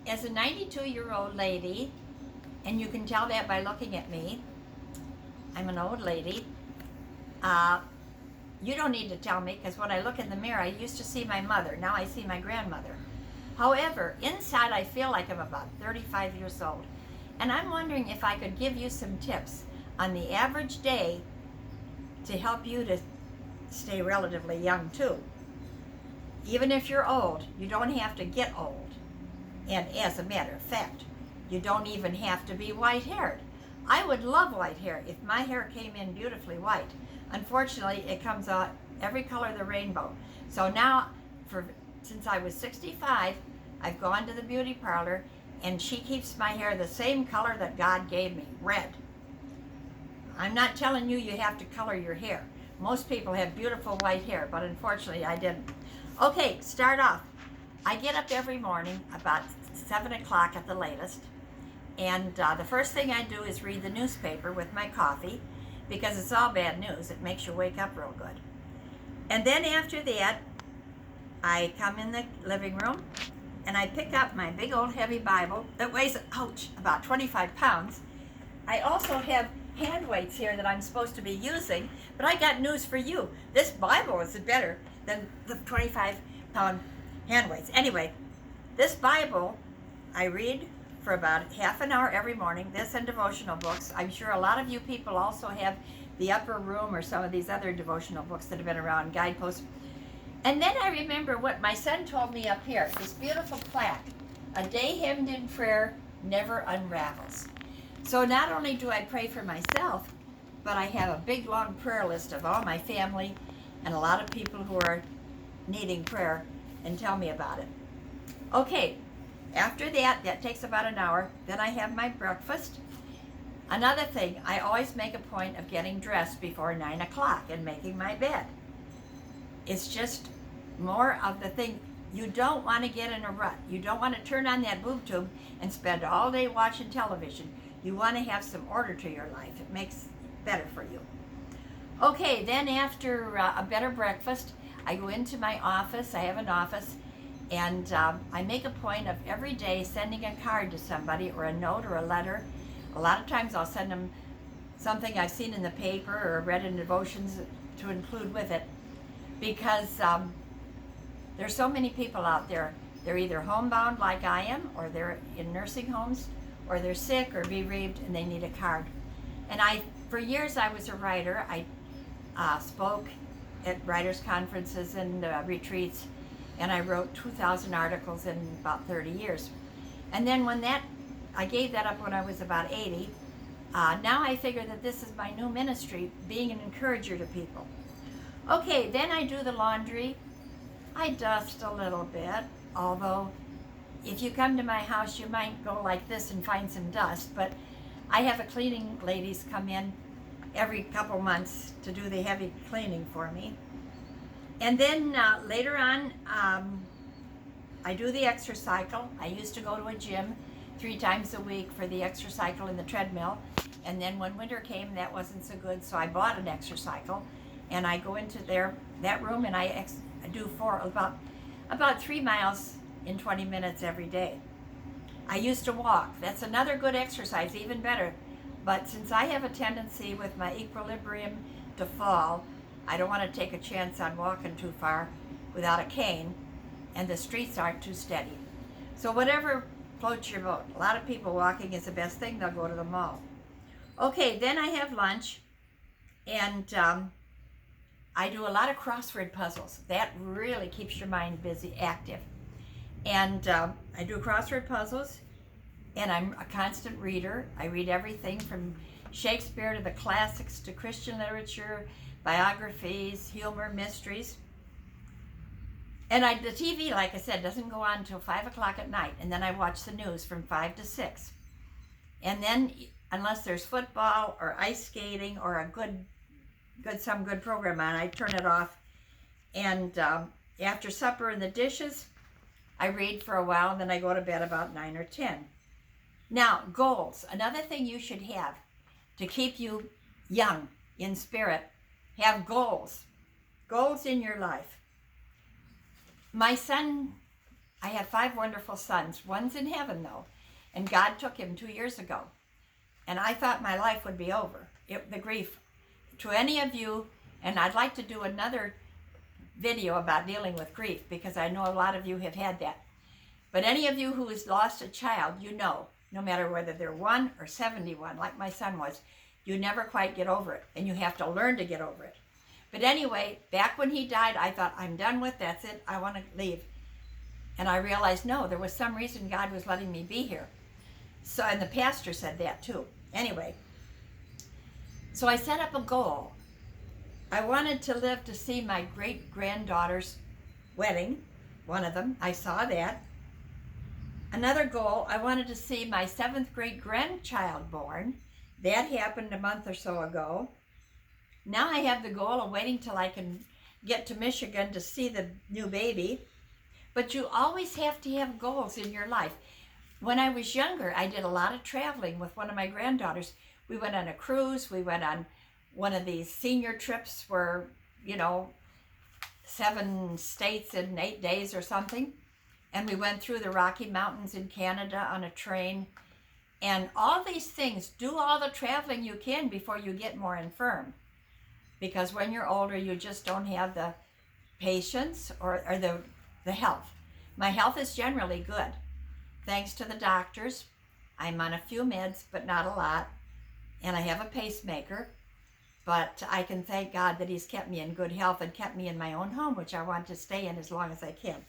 as a 92-year-old lady, and you can tell that by looking at me, I'm an old lady. You don't need to tell me, because when I look in the mirror, I used to see my mother. Now I see my grandmother. However, inside I feel like I'm about 35 years old. And I'm wondering if I could give you some tips on the average day to help you to stay relatively young too. Even if you're old, you don't have to get old. And as a matter of fact, you don't even have to be white-haired. I would love white hair if my hair came in beautifully white. Unfortunately, it comes out every color of the rainbow. So now, since I was 65, I've gone to the beauty parlor, and she keeps my hair the same color that God gave me, red. I'm not telling you you have to color your hair. Most people have beautiful white hair, but unfortunately I didn't. Okay, start off. I get up every morning about 7 o'clock at the latest, and the first thing I do is read the newspaper with my coffee, because it's all bad news. It makes you wake up real good. And then after that, I come in the living room and I pick up my big old heavy Bible that weighs, ouch, about 25 pounds. I also have hand weights here that I'm supposed to be using, but I got news for you. This Bible is better than the 25-pound hand weights. Anyway, this Bible I read for about half an hour every morning, this and devotional books. I'm sure a lot of you people also have the Upper Room or some of these other devotional books that have been around, guideposts. And then I remember what my son told me up here, this beautiful plaque, "A day hemmed in prayer never unravels." So not only do I pray for myself, but I have a big long prayer list of all my family and a lot of people who are needing prayer and tell me about it. Okay, after that takes about an hour. Then I have my breakfast. Another thing, I always make a point of getting dressed before 9 o'clock and making my bed. It's just more of the thing. You don't want to get in a rut. You don't want to turn on that boob tube and spend all day watching television. You want to have some order to your life. It makes it better for you. Okay, then after a better breakfast, I go into my office. I have an office. And I make a point of every day sending a card to somebody, or a note or a letter. A lot of times I'll send them something I've seen in the paper or read in devotions to include with it, because there's so many people out there. They're either homebound like I am, or they're in nursing homes, or they're sick or bereaved and they need a card. And for years I was a writer. I spoke at writers' conferences and retreats, and I wrote 2,000 articles in about 30 years. And then I gave that up when I was about 80. Now I figure that this is my new ministry, being an encourager to people. Okay, then I do the laundry. I dust a little bit, although if you come to my house, you might go like this and find some dust, but I have a cleaning ladies come in every couple months to do the heavy cleaning for me. And then later on, I do the exercycle. I used to go to a gym 3 times a week for the exercycle and the treadmill. And then when winter came, that wasn't so good, so I bought an exercycle. And I go into that room and I do about 3 miles in 20 minutes every day. I used to walk. That's another good exercise, even better. But since I have a tendency with my equilibrium to fall, I don't want to take a chance on walking too far without a cane, and the streets aren't too steady. So whatever floats your boat. A lot of people walking is the best thing. They'll go to the mall. Okay, then I have lunch, and I do a lot of crossword puzzles. That really keeps your mind busy, active. And I do crossword puzzles, and I'm a constant reader. I read everything from Shakespeare to the classics to Christian literature, biographies, humor, mysteries. And the TV, like I said, doesn't go on until 5 o'clock at night, and then I watch the news from 5 to 6. And then, unless there's football or ice skating or some good program on, I turn it off. And after supper and the dishes, I read for a while, and then I go to bed about 9 or 10. Now, goals. Another thing you should have to keep you young in spirit. Have goals. Goals in your life. My son, I had 5 wonderful sons. One's in heaven though, and God took him 2 years ago. And I thought my life would be over. The grief. To any of you, and I'd like to do another video about dealing with grief because I know a lot of you have had that. But any of you who has lost a child, you know, no matter whether they're 1 or 71, like my son was, you never quite get over it, and you have to learn to get over it. But anyway, back when he died, I thought, I'm done with, that's it, I want to leave. And I realized, no, there was some reason God was letting me be here. So, and the pastor said that too. Anyway, so I set up a goal. I wanted to live to see my great-granddaughter's wedding, one of them, I saw that. Another goal, I wanted to see my 7th grade grandchild born. That happened a month or so ago. Now I have the goal of waiting till I can get to Michigan to see the new baby. But you always have to have goals in your life. When I was younger, I did a lot of traveling with one of my granddaughters. We went on a cruise. We went on one of these senior trips where, 7 states in 8 days or something. And we went through the Rocky Mountains in Canada on a train. And all these things, do all the traveling you can before you get more infirm. Because when you're older, you just don't have the patience or the health. My health is generally good. Thanks to the doctors. I'm on a few meds, but not a lot. And I have a pacemaker. But I can thank God that he's kept me in good health and kept me in my own home, which I want to stay in as long as I can.